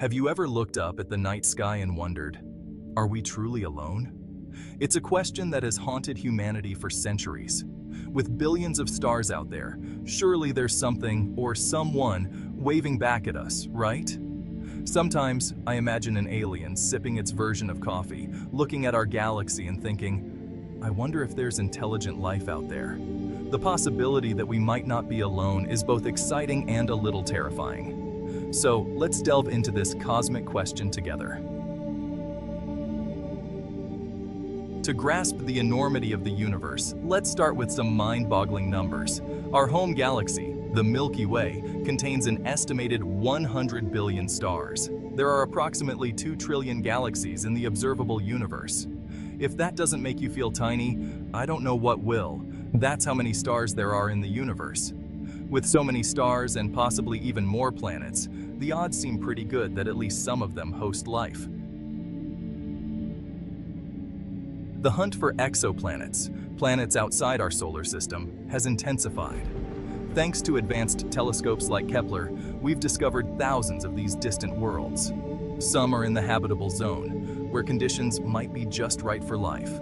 Have you ever looked up at the night sky and wondered, are we truly alone? It's a question that has haunted humanity for centuries. With billions of stars out there, surely there's something or someone waving back at us, right? Sometimes I imagine an alien sipping its version of coffee, looking at our galaxy and thinking, I wonder if there's intelligent life out there. The possibility that we might not be alone is both exciting and a little terrifying. So let's delve into this cosmic question together. To grasp the enormity of the universe, let's start with some mind-boggling numbers. Our home galaxy, the Milky Way, contains an estimated 100 billion stars. There are approximately 2 trillion galaxies in the observable universe. If that doesn't make you feel tiny, I don't know what will. That's how many stars there are in the universe. With so many stars and possibly even more planets, the odds seem pretty good that at least some of them host life. The hunt for exoplanets, planets outside our solar system, has intensified. Thanks to advanced telescopes like Kepler, we've discovered thousands of these distant worlds. Some are in the habitable zone, where conditions might be just right for life.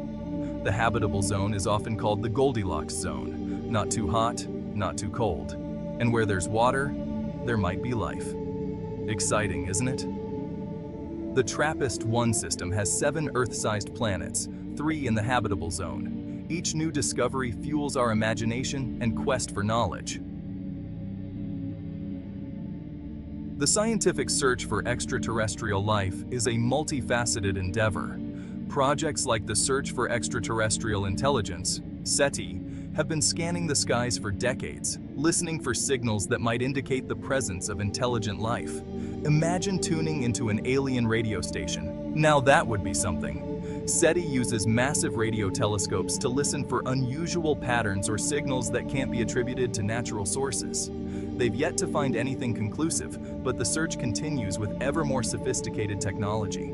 The habitable zone is often called the Goldilocks zone, not too hot, not too cold. And where there's water, there might be life. Exciting, isn't it? The TRAPPIST-1 system has 7 Earth-sized planets, 3 in the habitable zone. Each new discovery fuels our imagination and quest for knowledge. The scientific search for extraterrestrial life is a multifaceted endeavor. Projects like the Search for Extraterrestrial Intelligence, SETI, have been scanning the skies for decades, listening for signals that might indicate the presence of intelligent life. Imagine tuning into an alien radio station. Now that would be something. SETI uses massive radio telescopes to listen for unusual patterns or signals that can't be attributed to natural sources. They've yet to find anything conclusive, but the search continues with ever more sophisticated technology.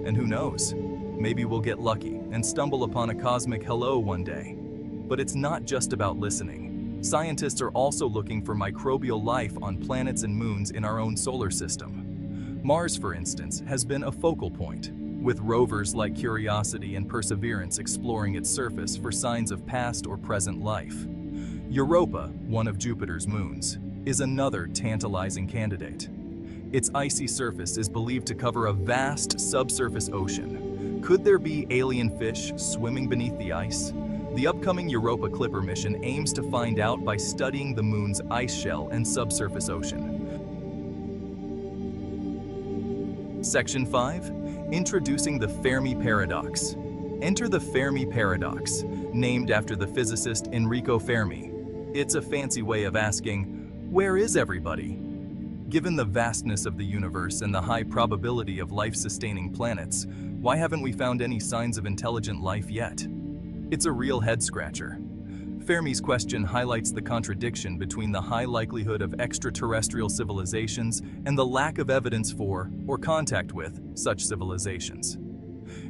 And who knows? Maybe we'll get lucky and stumble upon a cosmic hello one day. But it's not just about listening. Scientists are also looking for microbial life on planets and moons in our own solar system. Mars, for instance, has been a focal point, with rovers like Curiosity and Perseverance exploring its surface for signs of past or present life. Europa, one of Jupiter's moons, is another tantalizing candidate. Its icy surface is believed to cover a vast subsurface ocean. Could there be alien fish swimming beneath the ice? The upcoming Europa Clipper mission aims to find out by studying the moon's ice shell and subsurface ocean. Section 5. Introducing the Fermi Paradox. Enter the Fermi Paradox, named after the physicist Enrico Fermi. It's a fancy way of asking, where is everybody? Given the vastness of the universe and the high probability of life-sustaining planets, why haven't we found any signs of intelligent life yet? It's a real head-scratcher. Fermi's question highlights the contradiction between the high likelihood of extraterrestrial civilizations and the lack of evidence for, or contact with, such civilizations.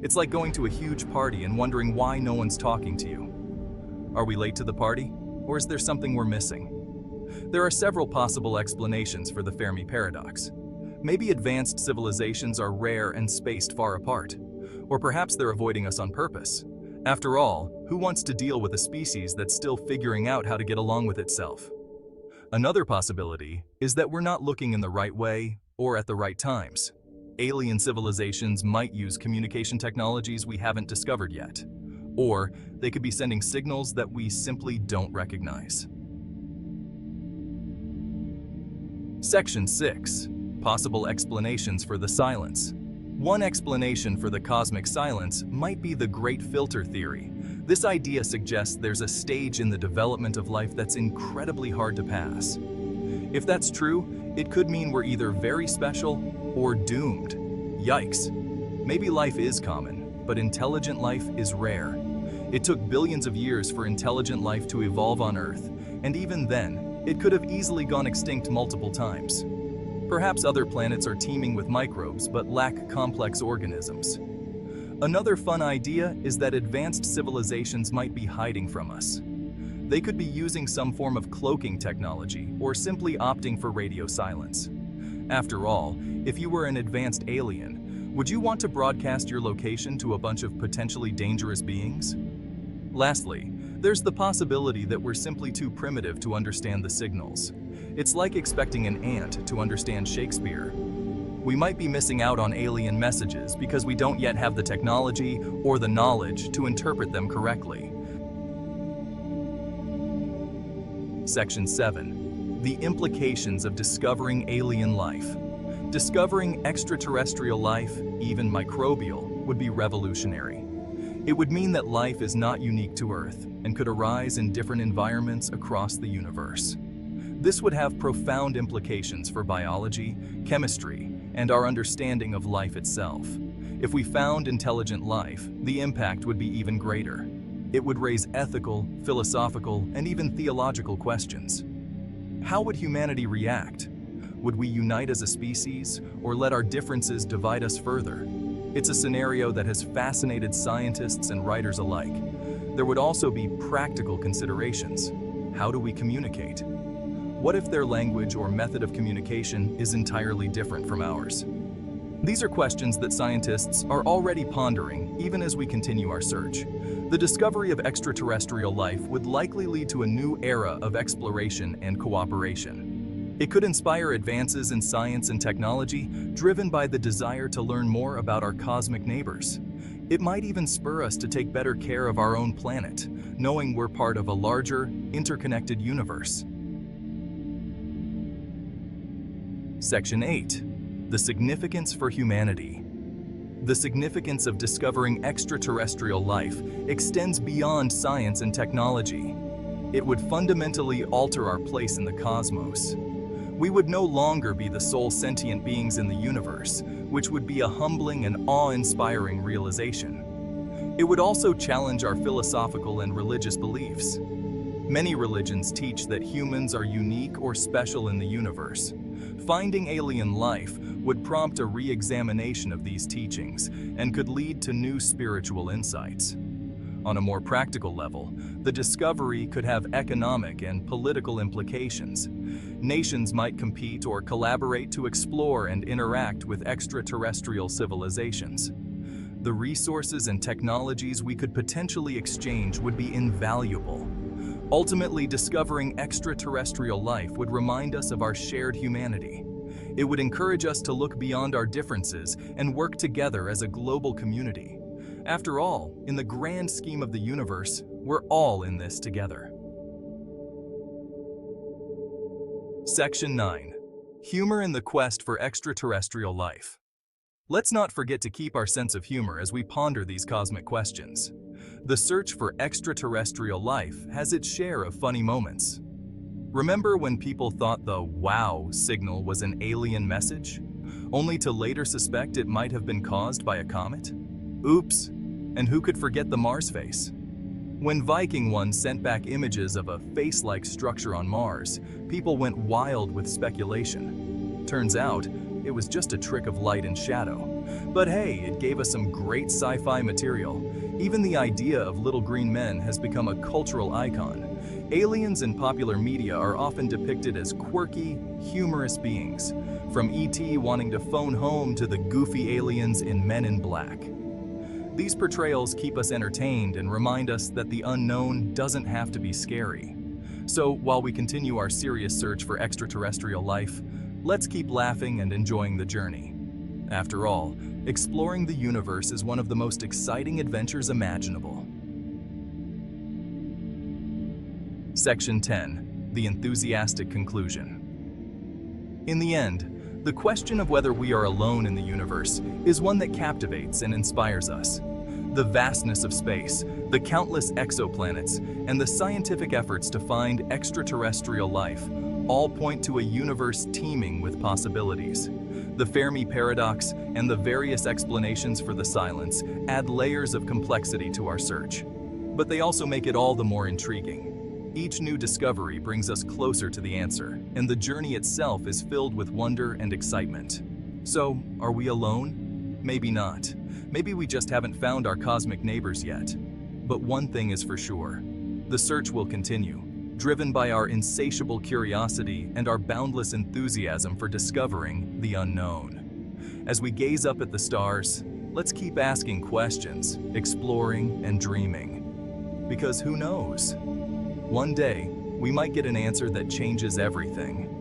It's like going to a huge party and wondering why no one's talking to you. Are we late to the party, or is there something we're missing? There are several possible explanations for the Fermi paradox. Maybe advanced civilizations are rare and spaced far apart, or perhaps they're avoiding us on purpose. After all, who wants to deal with a species that's still figuring out how to get along with itself? Another possibility is that we're not looking in the right way or at the right times. Alien civilizations might use communication technologies we haven't discovered yet, or they could be sending signals that we simply don't recognize. Section 6. Possible explanations for the silence. One explanation for the cosmic silence might be the Great Filter theory. This idea suggests there's a stage in the development of life that's incredibly hard to pass. If that's true, it could mean we're either very special or doomed. Yikes. Maybe life is common, but intelligent life is rare. It took billions of years for intelligent life to evolve on Earth, and even then, it could have easily gone extinct multiple times. Perhaps other planets are teeming with microbes but lack complex organisms. Another fun idea is that advanced civilizations might be hiding from us. They could be using some form of cloaking technology or simply opting for radio silence. After all, if you were an advanced alien, would you want to broadcast your location to a bunch of potentially dangerous beings? Lastly, there's the possibility that we're simply too primitive to understand the signals. It's like expecting an ant to understand Shakespeare. We might be missing out on alien messages because we don't yet have the technology or the knowledge to interpret them correctly. Section 7. The implications of discovering alien life. Discovering extraterrestrial life, even microbial, would be revolutionary. It would mean that life is not unique to Earth and could arise in different environments across the universe. This would have profound implications for biology, chemistry, and our understanding of life itself. If we found intelligent life, the impact would be even greater. It would raise ethical, philosophical, and even theological questions. How would humanity react? Would we unite as a species, or let our differences divide us further? It's a scenario that has fascinated scientists and writers alike. There would also be practical considerations. How do we communicate? What if their language or method of communication is entirely different from ours? These are questions that scientists are already pondering even as we continue our search. The discovery of extraterrestrial life would likely lead to a new era of exploration and cooperation. It could inspire advances in science and technology driven by the desire to learn more about our cosmic neighbors. It might even spur us to take better care of our own planet, knowing we're part of a larger, interconnected universe. Section 8. The significance for humanity. The significance of discovering extraterrestrial life extends beyond science and technology. It would fundamentally alter our place in the cosmos. We would no longer be the sole sentient beings in the universe, which would be a humbling and awe-inspiring realization. It would also challenge our philosophical and religious beliefs. Many religions teach that humans are unique or special in the universe. Finding alien life would prompt a re-examination of these teachings and could lead to new spiritual insights. On a more practical level, the discovery could have economic and political implications. Nations might compete or collaborate to explore and interact with extraterrestrial civilizations. The resources and technologies we could potentially exchange would be invaluable. Ultimately, discovering extraterrestrial life would remind us of our shared humanity. It would encourage us to look beyond our differences and work together as a global community. After all, in the grand scheme of the universe, we're all in this together. Section 9. Humor in the quest for extraterrestrial life. Let's not forget to keep our sense of humor as we ponder these cosmic questions. The search for extraterrestrial life has its share of funny moments. Remember when people thought the "wow" signal was an alien message, only to later suspect it might have been caused by a comet? Oops! And who could forget the Mars face? When Viking 1 sent back images of a face-like structure on Mars, people went wild with speculation. Turns out, it was just a trick of light and shadow. But hey, it gave us some great sci-fi material. Even the idea of little green men has become a cultural icon. Aliens in popular media are often depicted as quirky, humorous beings, from E.T. wanting to phone home to the goofy aliens in Men in Black. These portrayals keep us entertained and remind us that the unknown doesn't have to be scary. So, while we continue our serious search for extraterrestrial life, let's keep laughing and enjoying the journey. After all, exploring the universe is one of the most exciting adventures imaginable. Section 10. The enthusiastic conclusion. In the end, the question of whether we are alone in the universe is one that captivates and inspires us. The vastness of space, the countless exoplanets, and the scientific efforts to find extraterrestrial life all point to a universe teeming with possibilities. The Fermi paradox and the various explanations for the silence add layers of complexity to our search. But they also make it all the more intriguing. Each new discovery brings us closer to the answer, and the journey itself is filled with wonder and excitement. So, are we alone? Maybe not. Maybe we just haven't found our cosmic neighbors yet. But one thing is for sure. The search will continue, driven by our insatiable curiosity and our boundless enthusiasm for discovering the unknown. As we gaze up at the stars, let's keep asking questions, exploring, and dreaming. Because who knows? One day, we might get an answer that changes everything.